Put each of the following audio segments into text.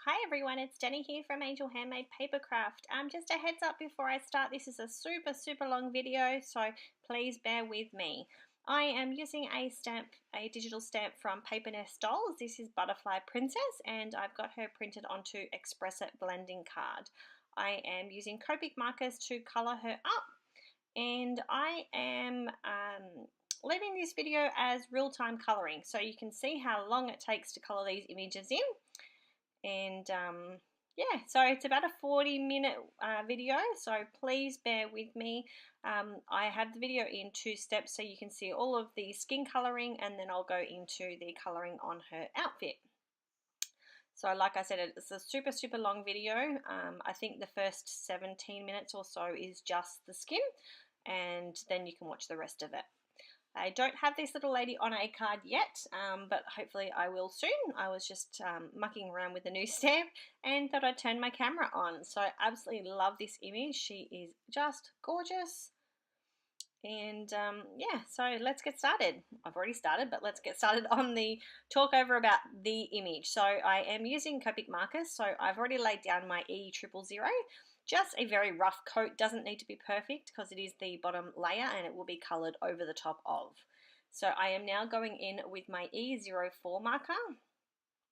Hi everyone, it's Jenny here from Handmade Papercraft. Just a heads up before I start, this is a super long video, so please bear with me. I am using a digital stamp from Paper Nest Dolls. This is Butterfly Princess, and I've got her printed onto Express It blending card. I am using Copic markers to colour her up, and I am leaving this video as real-time colouring, so you can see how long it takes to colour these images in. And yeah, so it's about a 40-minute video, so please bear with me. I have the video in 2 steps so you can see all of the skin colouring, and then I'll go into the colouring on her outfit. So like I said, it's a super long video. I think the first 17 minutes or so is just the skin, and then you can watch the rest of it. I don't have this little lady on a card yet, but hopefully I will soon. I was just mucking around with the new stamp and thought I'd turn my camera on. So I absolutely love this image. She is just gorgeous. And yeah, so let's get started. I've already started, but let's get started on the talk over about the image. So I am using Copic markers. So I've already laid down my E000. Just a very rough coat, doesn't need to be perfect because it is the bottom layer and it will be coloured over the top of. So I am now going in with my E04 marker.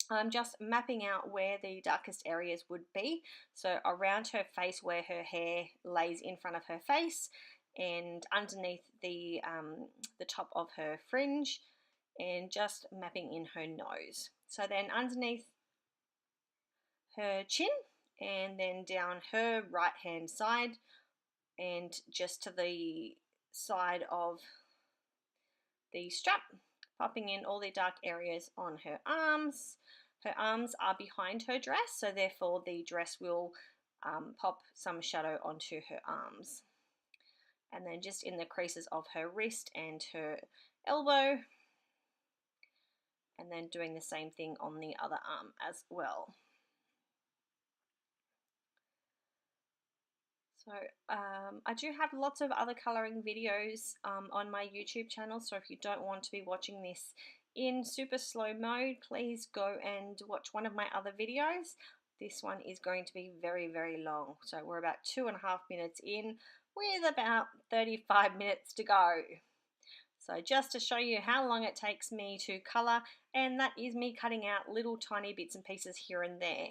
I'm just mapping out where the darkest areas would be. So around her face where her hair lays in front of her face, and underneath the top of her fringe, and just mapping in her nose. So then underneath her chin, and then down her right hand side, and just to the side of the strap, popping in all the dark areas on her arms. Her arms are behind her dress, so therefore the dress will pop some shadow onto her arms. And then just in the creases of her wrist and her elbow, and then doing the same thing on the other arm as well. So I do have lots of other colouring videos on my YouTube channel, so if you don't want to be watching this in super slow mode, please go and watch one of my other videos. This one is going to be very long, so we're about 2.5 minutes in with about 35 minutes to go. So just to show you how long it takes me to colour, and that is me cutting out little tiny bits and pieces here and there.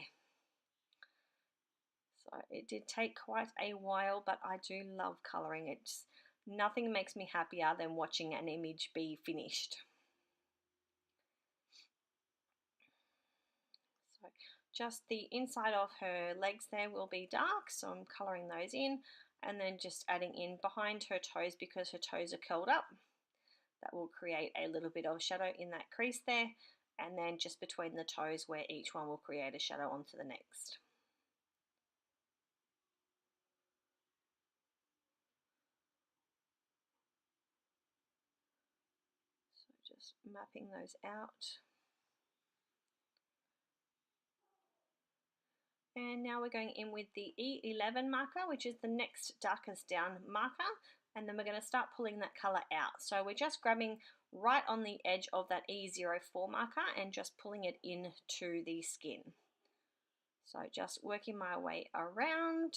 So it did take quite a while, but I do love colouring. Nothing makes me happier than watching an image be finished. So just the inside of her legs there will be dark, so I'm colouring those in, and then just adding in behind her toes because her toes are curled up. That will create a little bit of shadow in that crease there, and then just between the toes where each one will create a shadow onto the next. So just mapping those out. And now we're going in with the E11 marker, which is the next darkest down marker, and then we're going to start pulling that colour out. So we're just grabbing right on the edge of that E04 marker and just pulling it into the skin. So just working my way around.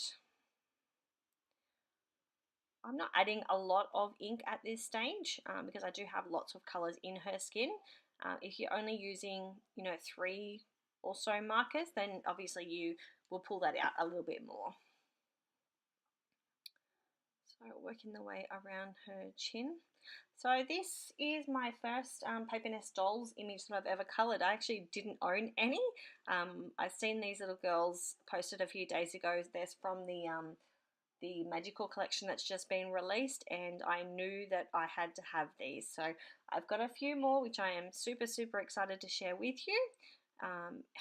I'm not adding a lot of ink at this stage because I do have lots of colours in her skin. If you're only using, 3 or so markers, then obviously you will pull that out a little bit more. So working the way around her chin. So this is my first Paper Nest Dolls image that I've ever coloured. I actually didn't own any. I've seen these little girls posted a few days ago. They're from the magical collection that's just been released, and I knew that I had to have these. So I've got a few more which I am super excited to share with you.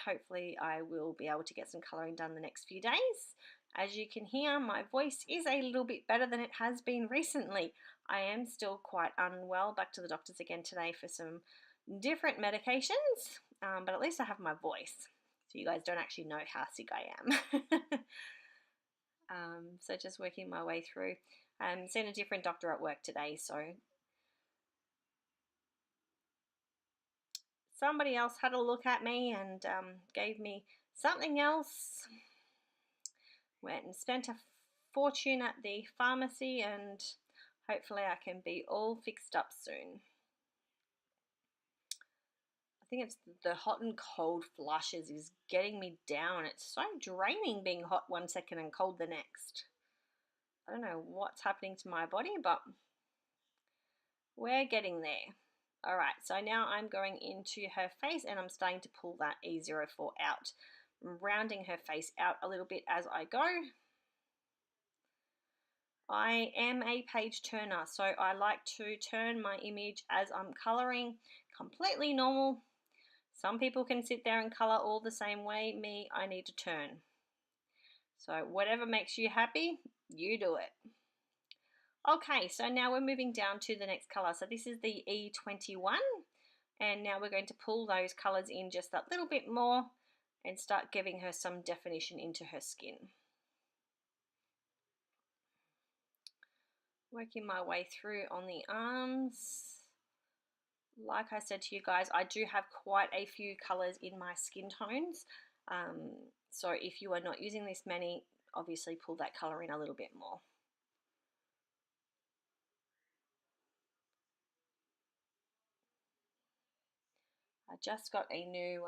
Hopefully I will be able to get some colouring done the next few days. As you can hear, my voice is a little bit better than it has been recently. I am still quite unwell. Back to the doctors again today for some different medications, but at least I have my voice, so you guys don't actually know how sick I am. So just working my way through. I'm seeing a different doctor at work today, so somebody else had a look at me and gave me something else. Went and spent a fortune at the pharmacy, and hopefully I can be all fixed up soon. I think it's the hot and cold flushes is getting me down. It's so draining being hot one second and cold the next. I don't know what's happening to my body, but we're getting there. All right, so now I'm going into her face and I'm starting to pull that E04 out. I'm rounding her face out a little bit as I go. I am a page turner, so I like to turn my image as I'm coloring. Completely normal. Some people can sit there and color all the same way. Me, I need to turn. So whatever makes you happy, you do it. Okay, so now we're moving down to the next color. So this is the E21, and now we're going to pull those colors in just that little bit more and start giving her some definition into her skin. Working my way through on the arms. Like I said to you guys, I do have quite a few colors in my skin tones. So if you are not using this many, obviously pull that color in a little bit more. I just got a new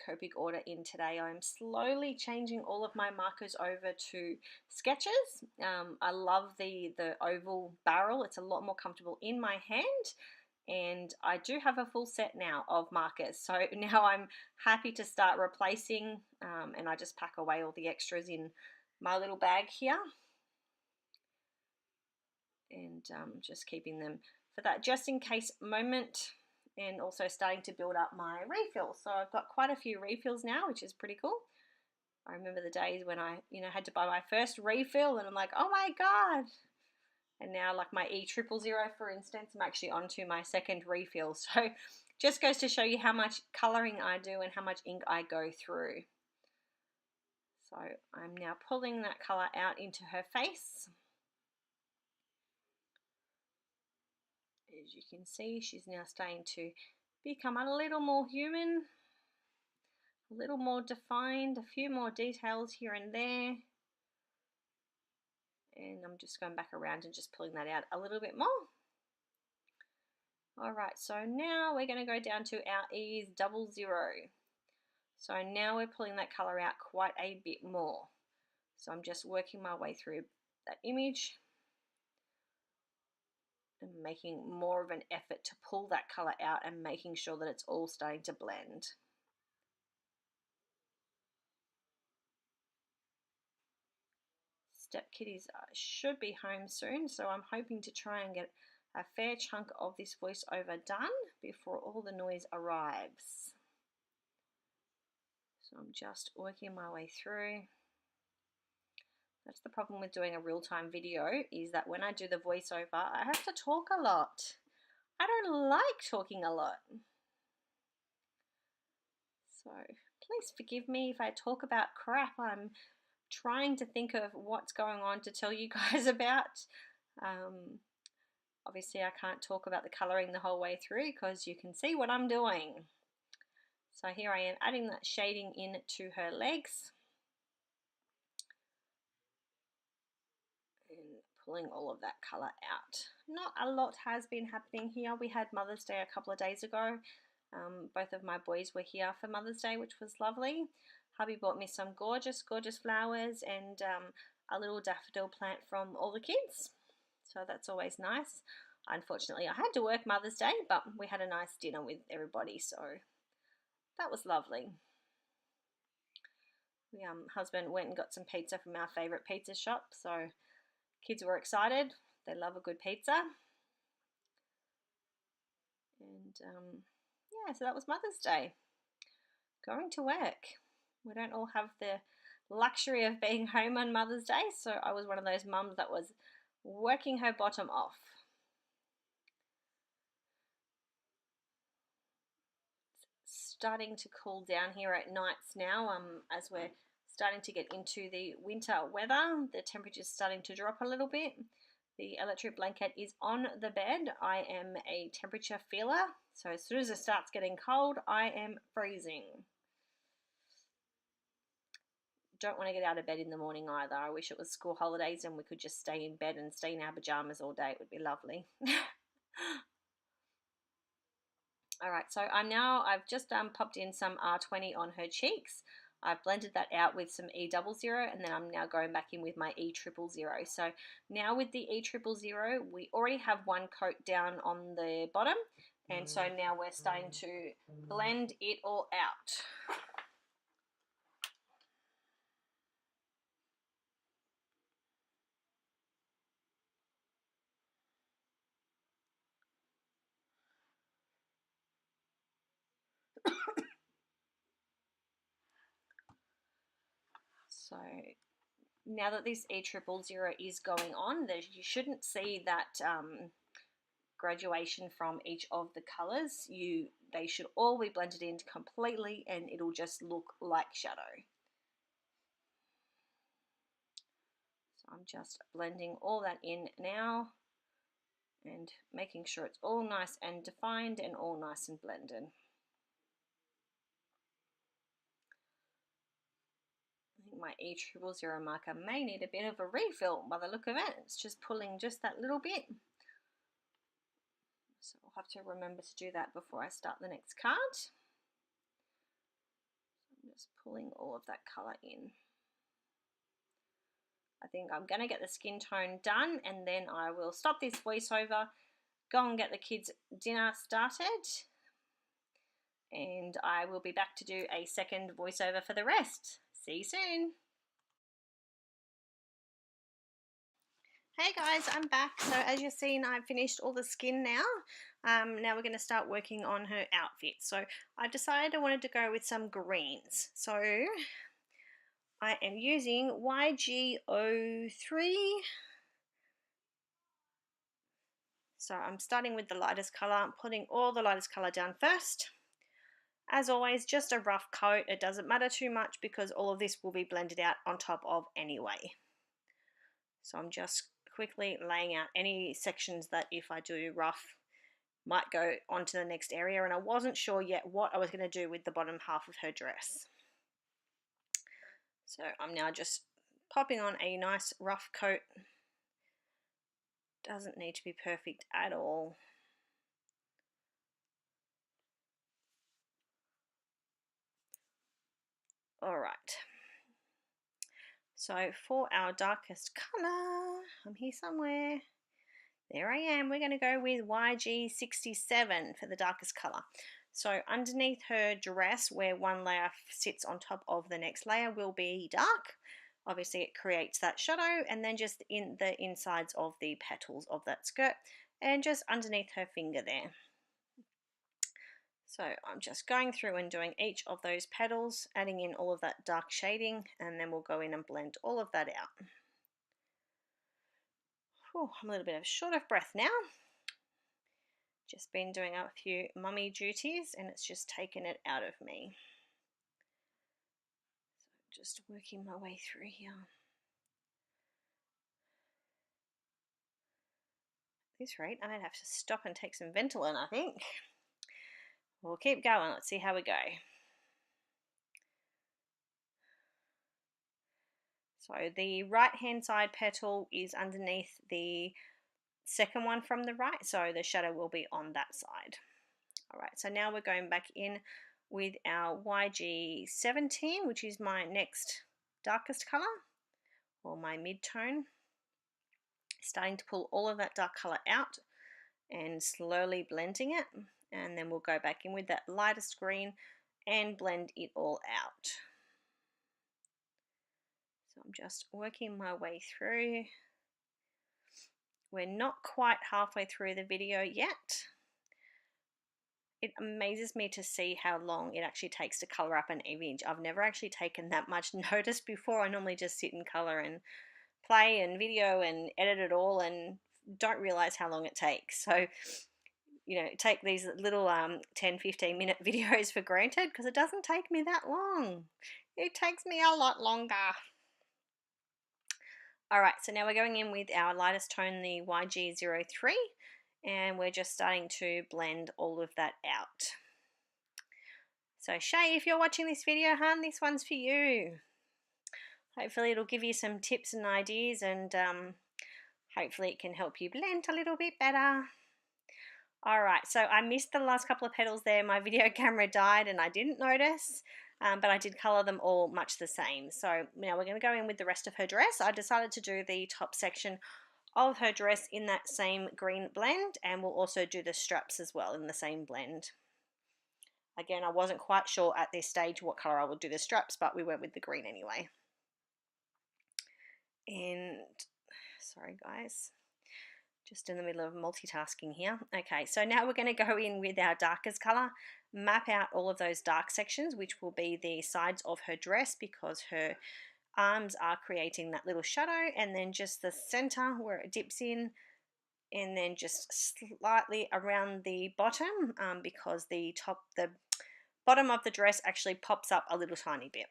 Copic order in today. I'm slowly changing all of my markers over to sketches. I love the oval barrel. It's a lot more comfortable in my hand. And I do have a full set now of markers. So now I'm happy to start replacing, and I just pack away all the extras in my little bag here. And just keeping them for that just in case moment. And also starting to build up my refills. So I've got quite a few refills now, which is pretty cool. I remember the days when I, had to buy my first refill and I'm like, oh my God. And now like my E000, for instance, I'm actually onto my second refill. So just goes to show you how much coloring I do and how much ink I go through. So I'm now pulling that color out into her face. As you can see, she's now starting to become a little more human, a little more defined, a few more details here and there. And I'm just going back around and just pulling that out a little bit more. All right, so now we're going to go down to our E00. So now we're pulling that color out quite a bit more. So I'm just working my way through that image and making more of an effort to pull that color out and making sure that it's all starting to blend. Step kitties should be home soon, so I'm hoping to try and get a fair chunk of this voiceover done before all the noise arrives. So I'm just working my way through. That's the problem with doing a real-time video, is that when I do the voiceover, I have to talk a lot. I don't like talking a lot. So please forgive me if I talk about crap. I'm trying to think of what's going on to tell you guys about. Obviously I can't talk about the colouring the whole way through because you can see what I'm doing. So here I am adding that shading in to her legs. And pulling all of that colour out. Not a lot has been happening here. We had Mother's Day a couple of days ago. Both of my boys were here for Mother's Day, which was lovely. Hubby bought me some gorgeous, gorgeous flowers and a little daffodil plant from all the kids. So that's always nice. Unfortunately, I had to work Mother's Day, but we had a nice dinner with everybody, so that was lovely. Husband went and got some pizza from our favourite pizza shop, so kids were excited. They love a good pizza. And yeah, so that was Mother's Day. Going to work. We don't all have the luxury of being home on Mother's Day, so I was one of those mums that was working her bottom off. It's starting to cool down here at nights now, as we're starting to get into the winter weather. The temperature's starting to drop a little bit. The electric blanket is on the bed. I am a temperature feeler, so as soon as it starts getting cold, I am freezing. don't want to get out of bed in the morning either. I wish it was school holidays and we could just stay in bed and stay in our pajamas all day. It would be lovely. Alright, so I've just popped in some R20 on her cheeks. I've blended that out with some E00, and then I'm now going back in with my E000. So now with the E000, we already have one coat down on the bottom, and so now we're starting to blend it all out. So now that this E000 is going on, you shouldn't see that graduation from each of the colours. They should all be blended in completely, and it'll just look like shadow. So I'm just blending all that in now and making sure it's all nice and defined and all nice and blended. I think my E000 marker may need a bit of a refill by the look of it. It's just pulling just that little bit. So I'll have to remember to do that before I start the next card. I'm just pulling all of that colour in. I think I'm going to get the skin tone done, and then I will stop this voiceover, go and get the kids' dinner started, and I will be back to do a second voiceover for the rest. See you soon. Hey guys, I'm back. So as you've seen, I've finished all the skin now. Now we're going to start working on her outfit. So I decided I wanted to go with some greens. So I am using YG03. So I'm starting with the lightest colour. I'm putting all the lightest colour down first. As always, just a rough coat. It doesn't matter too much because all of this will be blended out on top of anyway. So I'm just quickly laying out any sections that if I do rough might go on to the next area, and I wasn't sure yet what I was going to do with the bottom half of her dress. So I'm now just popping on a nice rough coat. Doesn't need to be perfect at all. Alright, so for our darkest colour, I'm here somewhere. There I am. We're going to go with YG67 for the darkest colour. So underneath her dress, where one layer sits on top of the next layer, will be dark. Obviously it creates that shadow, and then just in the insides of the petals of that skirt and just underneath her finger there. So I'm just going through and doing each of those petals, adding in all of that dark shading, and then we'll go in and blend all of that out. Whew, I'm a little bit short of breath now. Just been doing a few mummy duties and it's just taken it out of me. So just working my way through here. At this rate, I might have to stop and take some Ventolin, I think. We'll keep going. Let's see how we go. So the right hand side petal is underneath the second one from the right, so the shadow will be on that side. Alright, so now we're going back in with our YG17, which is my next darkest colour, or my mid-tone. Starting to pull all of that dark colour out and slowly blending it, and then we'll go back in with that lightest green and blend it all out. So I'm just working my way through. We're not quite halfway through the video yet. It amazes me to see how long it actually takes to colour up an image. I've never actually taken that much notice before. I normally just sit and colour and play and video and edit it all and don't realise how long it takes. So, you know, take these little 10-15 minute videos for granted because it doesn't take me that long. It takes me a lot longer. Alright, so now we're going in with our lightest tone, the YG03, and we're just starting to blend all of that out. So Shay, if you're watching this video, hun, this one's for you. Hopefully it'll give you some tips and ideas, and hopefully it can help you blend a little bit better. Alright, so I missed the last couple of petals there. My video camera died and I didn't notice, but I did colour them all much the same. So now we're going to go in with the rest of her dress. I decided to do the top section of her dress in that same green blend, and we'll also do the straps as well in the same blend. Again, I wasn't quite sure at this stage what colour I would do the straps, but we went with the green anyway. And sorry guys, just in the middle of multitasking here. Okay, so now we're going to go in with our darkest colour, map out all of those dark sections, which will be the sides of her dress, because her arms are creating that little shadow, and then just the center where it dips in, and then just slightly around the bottom, because the bottom of the dress actually pops up a little tiny bit.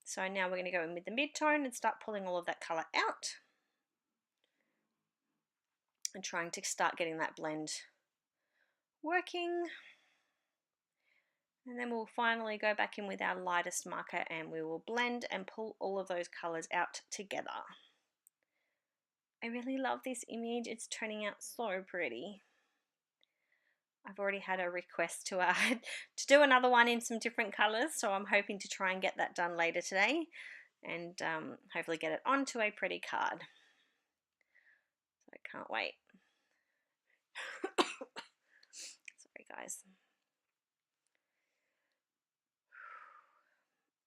So now we're going to go in with the mid-tone and start pulling all of that colour out and trying to start getting that blend working. And then we'll finally go back in with our lightest marker and we will blend and pull all of those colours out together. I really love this image. It's turning out so pretty. I've already had a request to do another one in some different colours, so I'm hoping to try and get that done later today, and hopefully get it onto a pretty card. So I can't wait. Sorry guys.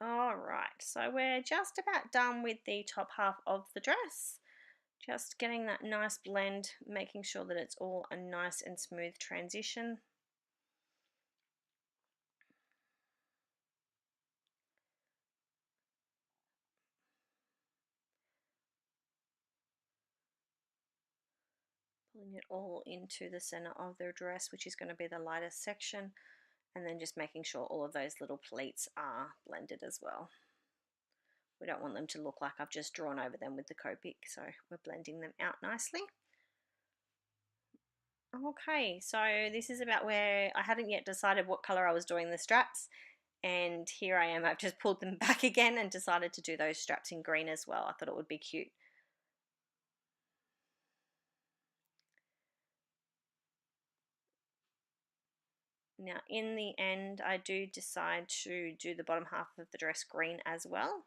Alright, so we're just about done with the top half of the dress. Just getting that nice blend, making sure that it's all a nice and smooth transition. Pulling it all into the center of the dress, which is going to be the lightest section, and then just making sure all of those little pleats are blended as well. We don't want them to look like I've just drawn over them with the Copic, so we're blending them out nicely. Okay, so this is about where I hadn't yet decided what color I was doing the straps, and here I am. I've just pulled them back again and decided to do those straps in green as well. I thought it would be cute. Now in the end I do decide to do the bottom half of the dress green as well,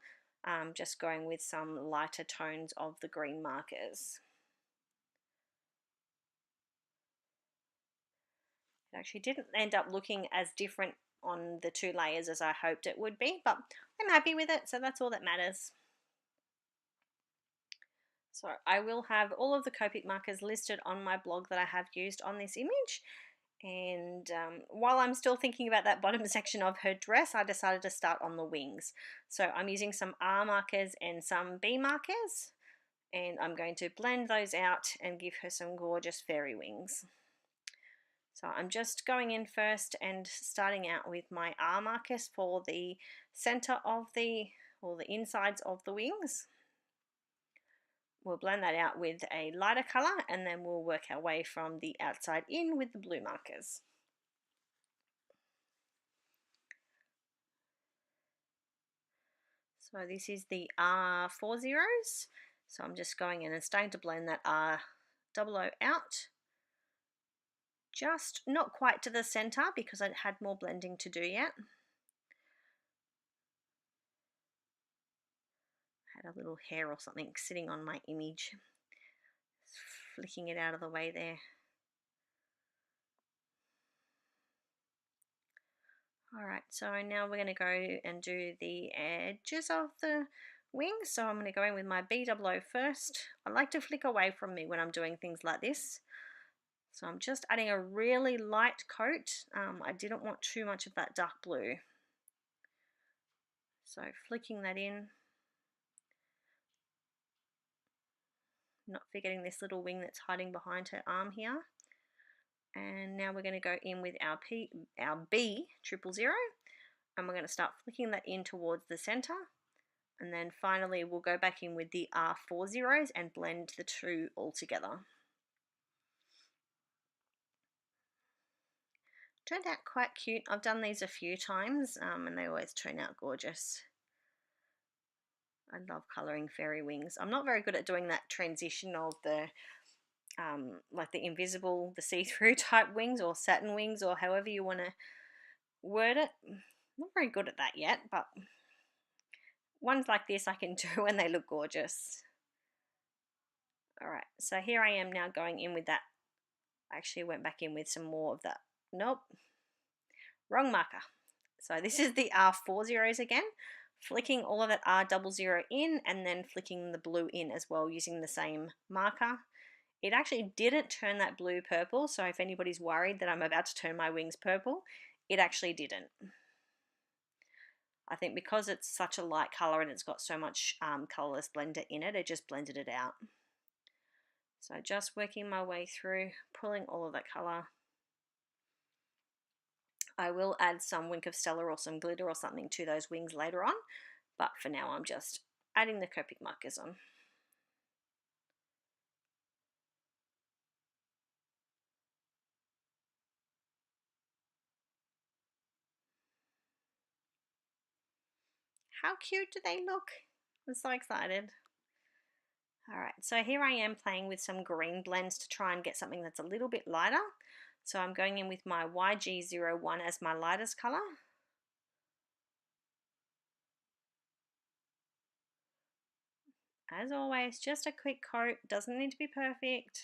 just going with some lighter tones of the green markers. It actually didn't end up looking as different on the two layers as I hoped it would be, but I'm happy with it, so that's all that matters. So I will have all of the Copic markers listed on my blog that I have used on this image. And while I'm still thinking about that bottom section of her dress, I decided to start on the wings. So I'm using some R markers and some B markers, and I'm going to blend those out and give her some gorgeous fairy wings. So I'm just going in first and starting out with my R markers for the center of the insides of the wings. We'll blend that out with a lighter color, and then we'll work our way from the outside in with the blue markers. So this is the R40, so I'm just going in and starting to blend that R00 out. Just not quite to the center because I had more blending to do yet. I had a little hair or something sitting on my image. Flicking it out of the way there. Alright, so now we're going to go and do the edges of the wings. So I'm going to go in with my B00 first. I like to flick away from me when I'm doing things like this. So I'm just adding a really light coat. I didn't want too much of that dark blue. So flicking that in. Not forgetting this little wing that's hiding behind her arm here. And now we're going to go in with our B000, and we're going to start flicking that in towards the center, and then finally we'll go back in with the R40s and blend the two all together. Turned out quite cute. I've done these a few times and they always turn out gorgeous. I love colouring fairy wings. I'm not very good at doing that transition of the like the invisible, the see-through type wings or satin wings or however you want to word it. I'm not very good at that yet, but ones like this I can do and they look gorgeous. Alright, so here I am now going in with that. I actually went back in with some more of that. Nope, wrong marker. So this is the R4 zeros again, flicking all of that R00 in and then flicking the blue in as well using the same marker. It actually didn't turn that blue purple, so if anybody's worried that I'm about to turn my wings purple, it actually didn't. I think because it's such a light colour and it's got so much colourless blender in it, it just blended it out. So just working my way through, pulling all of that colour. I will add some Wink of Stella or some glitter or something to those wings later on, but for now I'm just adding the Copic markers on. How cute do they look? I'm so excited. Alright, so here I am playing with some green blends to try and get something that's a little bit lighter. So I'm going in with my YG01 as my lightest colour. As always, just a quick coat, doesn't need to be perfect.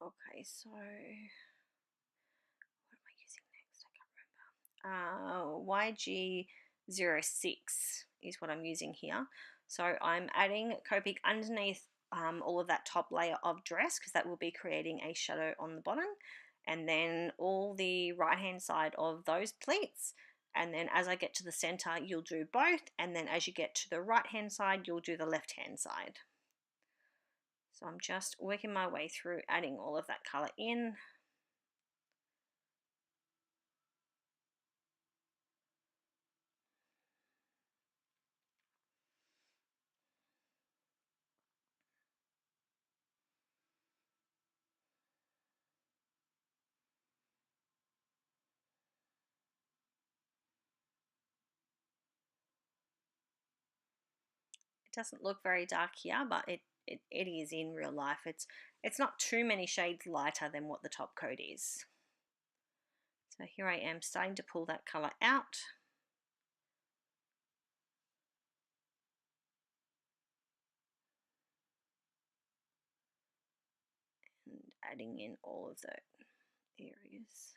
Okay, so what am I using next? I can't remember. YG06 is what I'm using here. So I'm adding Copic underneath all of that top layer of dress because that will be creating a shadow on the bottom, and then all the right hand side of those pleats, and then as I get to the center you'll do both, and then as you get to the right hand side you'll do the left hand side. So I'm just working my way through adding all of that color in. Doesn't look very dark here, but it is in real life. It's not too many shades lighter than what the top coat is. So here I am starting to pull that colour out. And adding in all of the areas.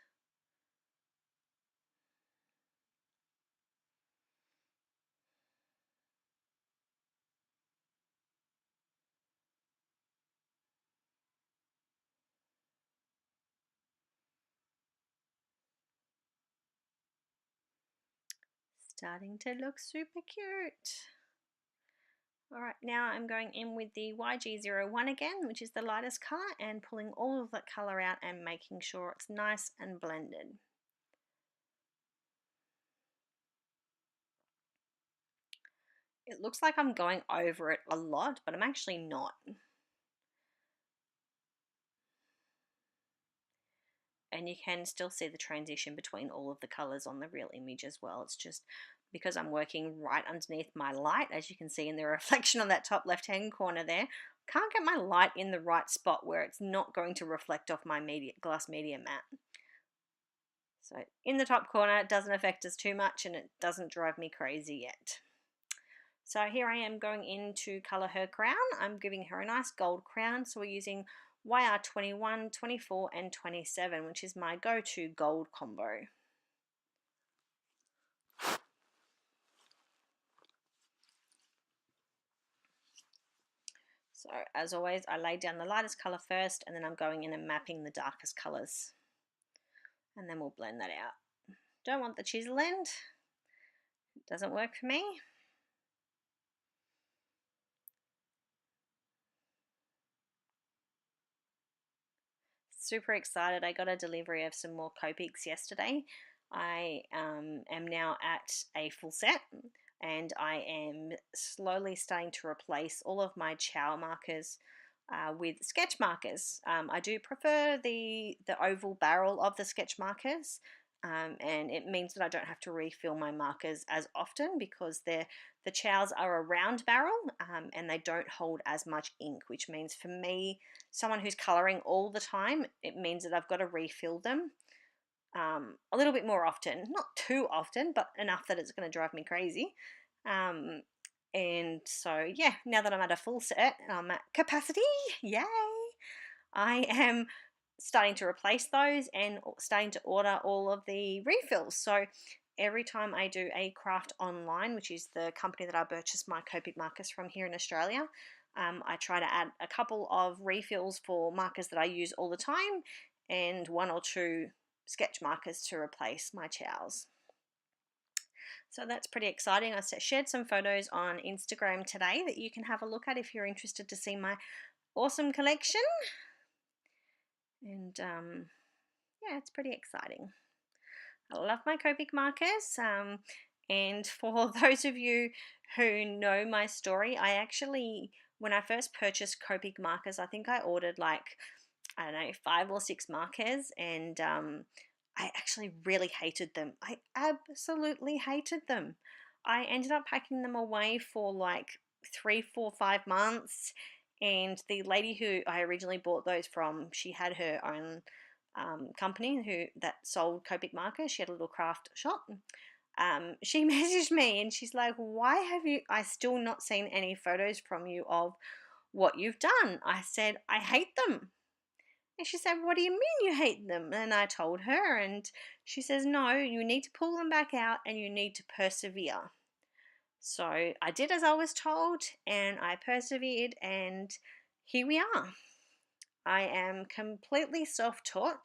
Starting to look super cute. Alright, now I'm going in with the YG01 again, which is the lightest colour, and pulling all of that colour out and making sure it's nice and blended. It looks like I'm going over it a lot, but I'm actually not. And you can still see the transition between all of the colors on the real image as well. It's just because I'm working right underneath my light, as you can see in the reflection on that top left hand corner there, can't get my light in the right spot where it's not going to reflect off my glass media mat. So in the top corner, it doesn't affect us too much and it doesn't drive me crazy yet. So here I am going in to colour her crown. I'm giving her a nice gold crown, so we're using YR21, 24 and 27, which is my go-to gold combo. So as always, I lay down the lightest colour first, and then I'm going in and mapping the darkest colours. And then we'll blend that out. Don't want the chisel end. It doesn't work for me. Super excited. I got a delivery of some more Copics yesterday. I am now at a full set, and I am slowly starting to replace all of my chow markers with sketch markers. I do prefer the oval barrel of the sketch markers, and it means that I don't have to refill my markers as often because the chows are a round barrel, and they don't hold as much ink, which means for me, someone who's colouring all the time, it means that I've got to refill them a little bit more often. Not too often, but enough that it's going to drive me crazy. Um, and so, yeah, now that I'm at a full set, I'm at capacity, yay! I am starting to replace those and starting to order all of the refills. So every time I do a craft online, which is the company that I purchased my Copic markers from here in Australia, I try to add a couple of refills for markers that I use all the time and one or two sketch markers to replace my chows. So that's pretty exciting. I shared some photos on Instagram today that you can have a look at if you're interested to see my awesome collection. And yeah, it's pretty exciting. I love my Copic markers. And for those of you who know my story, I actually, when I first purchased Copic markers, I think I ordered like, I don't know, 5 or 6 markers, and I actually really hated them. I absolutely hated them. I ended up packing them away for like 3, 4, 5 months, and the lady who I originally bought those from, she had her own company that sold Copic markers. She had a little craft shop. She messaged me and she's like, "Why have I still not seen any photos from you of what you've done?" I said, "I hate them." And she said, "What do you mean you hate them?" And I told her, and she says, "No, you need to pull them back out and you need to persevere." So I did as I was told, and I persevered, and here we are. I am completely self-taught.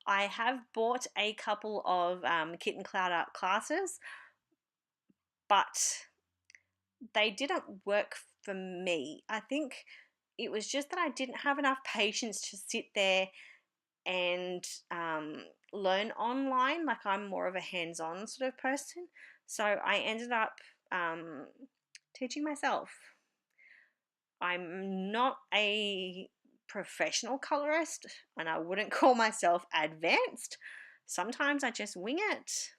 I have bought a couple of kit and cloud art classes, but they didn't work for me. I think it was just that I didn't have enough patience to sit there and learn online. Like, I'm more of a hands-on sort of person. So I ended up teaching myself. I'm not a professional colorist, and I wouldn't call myself advanced. Sometimes I just wing it.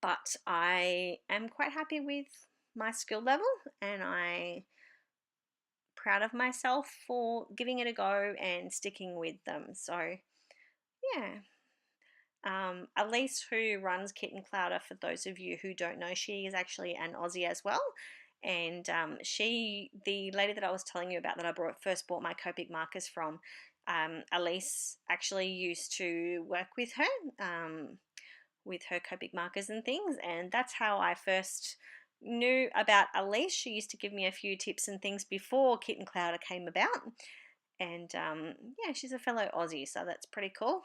But I am quite happy with my skill level, and I'm proud of myself for giving it a go and sticking with them. So, yeah. Elise, who runs Kitten Clouder, for those of you who don't know, she is actually an Aussie as well. And the lady that I was telling you about that I first bought my Copic markers from, Elise actually used to work with her Copic markers and things. And that's how I first knew about Elise. She used to give me a few tips and things before Kitten Clouder came about. And yeah, she's a fellow Aussie, so that's pretty cool.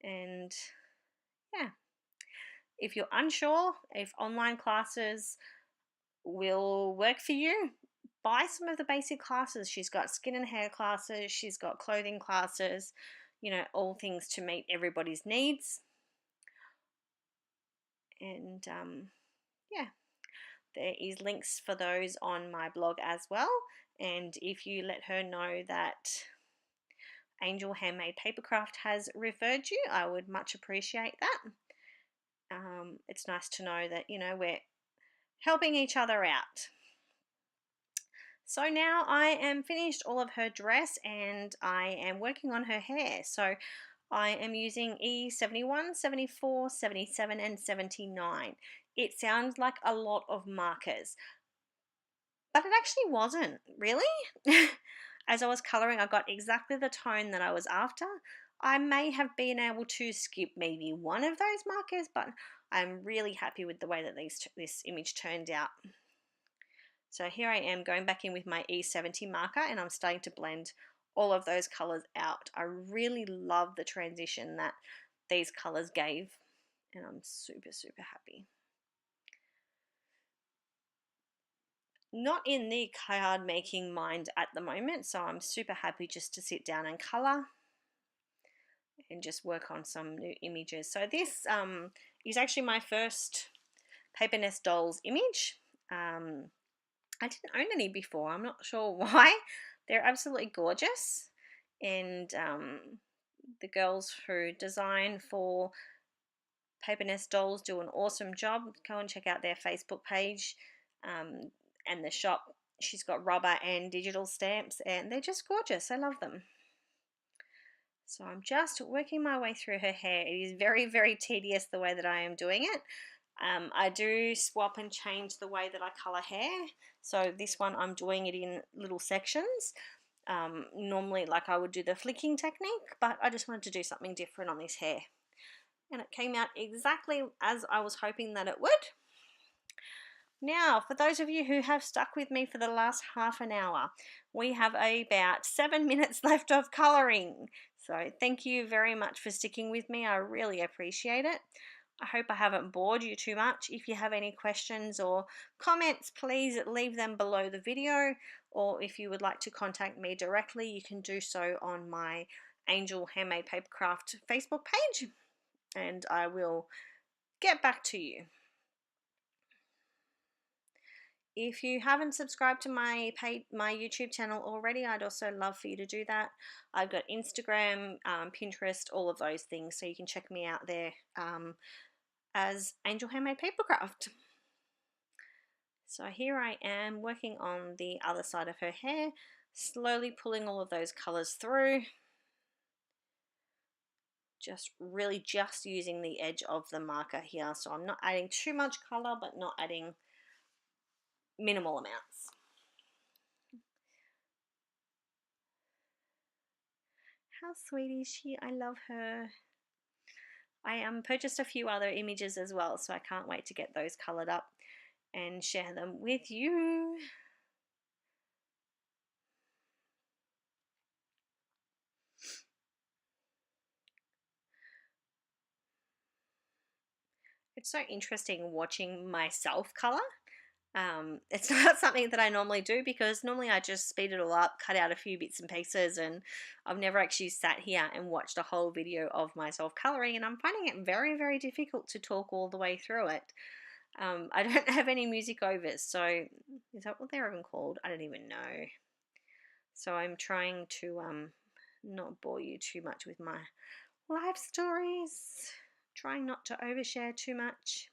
And yeah, if you're unsure if online classes will work for you, buy some of the basic classes. She's got skin and hair classes, she's got clothing classes, all things to meet everybody's needs. And yeah, there is links for those on my blog as well. And if you let her know that Angel Handmade Papercraft has referred you, I would much appreciate that. It's nice to know that, we're helping each other out. So now I am finished all of her dress and I am working on her hair. So I am using E71, 74, 77 and 79. It sounds like a lot of markers, but it actually wasn't, really. As I was colouring, I got exactly the tone that I was after. I may have been able to skip maybe one of those markers, but I'm really happy with the way that this image turned out. So here I am going back in with my E70 marker and I'm starting to blend all of those colours out. I really love the transition that these colours gave, and I'm super, super happy. Not in the card making mind at the moment, so I'm super happy just to sit down and colour. and just work on some new images. So this is actually my first Paper Nest Dolls image. I didn't own any before. I'm not sure why. They're absolutely gorgeous. And the girls who design for Paper Nest Dolls do an awesome job. Go and check out their Facebook page and the shop. She's got rubber and digital stamps, and they're just gorgeous. I love them. So I'm just working my way through her hair. It is very, very tedious the way that I am doing it. I do swap and change the way that I colour hair. So this one I'm doing it in little sections. Normally like I would do the flicking technique, but I just wanted to do something different on this hair. And it came out exactly as I was hoping that it would. Now, for those of you who have stuck with me for the last half an hour, we have about 7 minutes left of colouring. So thank you very much for sticking with me. I really appreciate it. I hope I haven't bored you too much. If you have any questions or comments, please leave them below the video. Or if you would like to contact me directly, you can do so on my Angel Handmade Papercraft Facebook page, and I will get back to you. If you haven't subscribed to my YouTube channel already, I'd also love for you to do that. I've got Instagram, Pinterest, all of those things, so you can check me out there as Angel Handmade Papercraft. So here I am working on the other side of her hair, slowly pulling all of those colours through. Just using the edge of the marker here, so I'm not adding too much colour, but not adding minimal amounts. How sweet is she? I love her. I purchased a few other images as well, so I can't wait to get those coloured up and share them with you. It's so interesting watching myself colour. It's not something that I normally do, because normally I just speed it all up, cut out a few bits and pieces, and I've never actually sat here and watched a whole video of myself colouring, and I'm finding it very, very difficult to talk all the way through it. I don't have any music overs, so is that what they're even called? I don't even know. So I'm trying to not bore you too much with my life stories, trying not to overshare too much.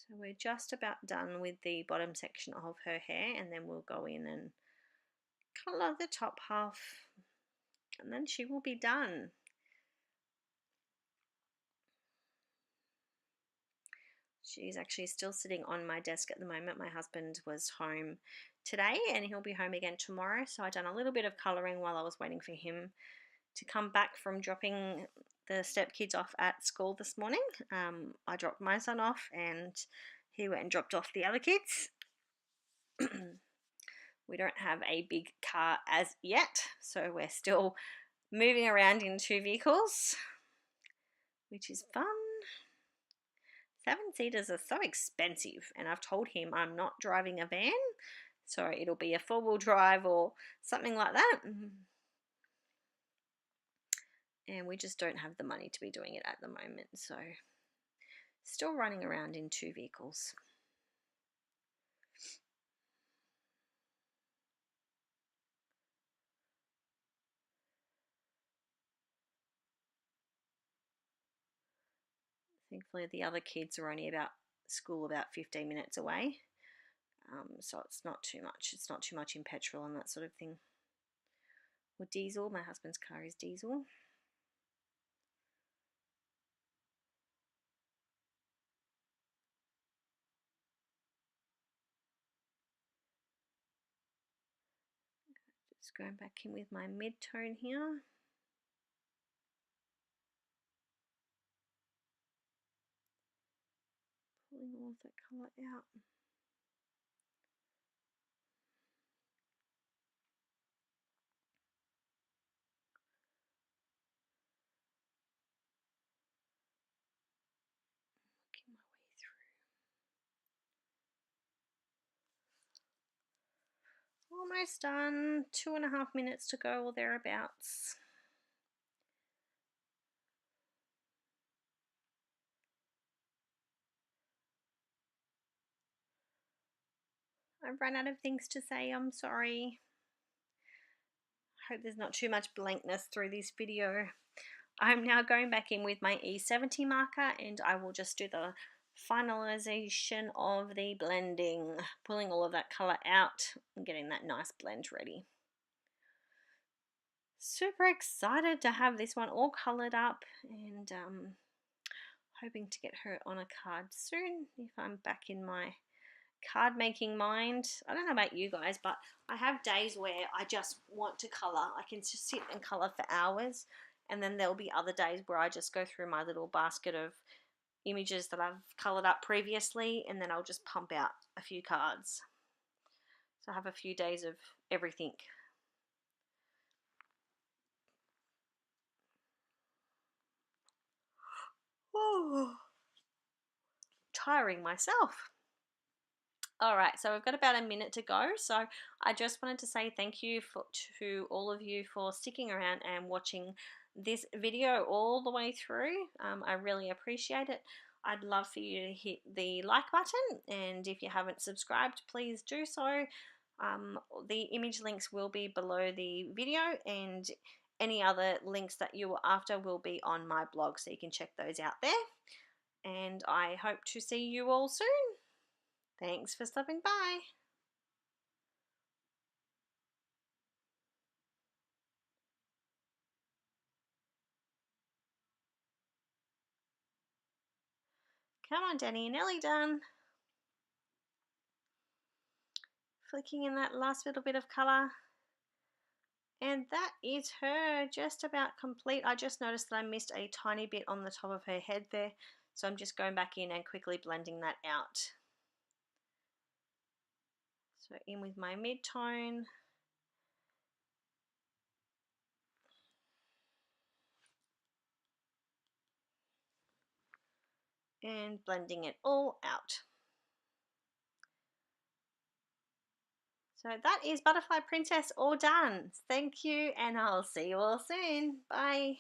So we're just about done with the bottom section of her hair, and then we'll go in and colour the top half, and then she will be done. She's actually still sitting on my desk at the moment. My husband was home today and he'll be home again tomorrow, so I've done a little bit of colouring while I was waiting for him to come back from dropping the stepkids off at school this morning. I dropped my son off and he went and dropped off the other kids. We don't have a big car as yet, so we're still moving around in 2 vehicles, which is fun. 7-seaters are so expensive, and I've told him I'm not driving a van, so it'll be a 4-wheel drive or something like that. And we just don't have the money to be doing it at the moment, so still running around in 2 vehicles. Thankfully the other kids are only about 15 minutes away, so it's not too much. It's not too much in petrol and that sort of thing. Or diesel. My husband's car is diesel. Just going back in with my mid-tone here. Pulling all of that colour out. Working my way through. almost done. 2.5 minutes to go or thereabouts. I've run out of things to say, I'm sorry. I hope there's not too much blankness through this video. I'm now going back in with my E70 marker and I will just do the finalization of the blending, pulling all of that colour out and getting that nice blend ready. Super excited to have this one all coloured up and hoping to get her on a card soon if I'm back in my card making mind. I don't know about you guys, but I have days where I just want to colour. I can just sit and colour for hours, and then there'll be other days where I just go through my little basket of images that I've coloured up previously, and then I'll just pump out a few cards. So I have a few days of everything. Oh, tiring myself. Alright, so we've got about a minute to go, so I just wanted to say thank you to all of you for sticking around and watching this video all the way through. I really appreciate it. I'd love for you to hit the like button, and if you haven't subscribed, please do so. The image links will be below the video, and any other links that you were after will be on my blog, so you can check those out there. And I hope to see you all soon. Thanks for stopping by. Come on, Danny, nearly done. Flicking in that last little bit of colour. And that is her just about complete. I just noticed that I missed a tiny bit on the top of her head there, so I'm just going back in and quickly blending that out. So in with my mid-tone. And blending it all out. So that is Butterfly Princess all done. Thank you, and I'll see you all soon. Bye.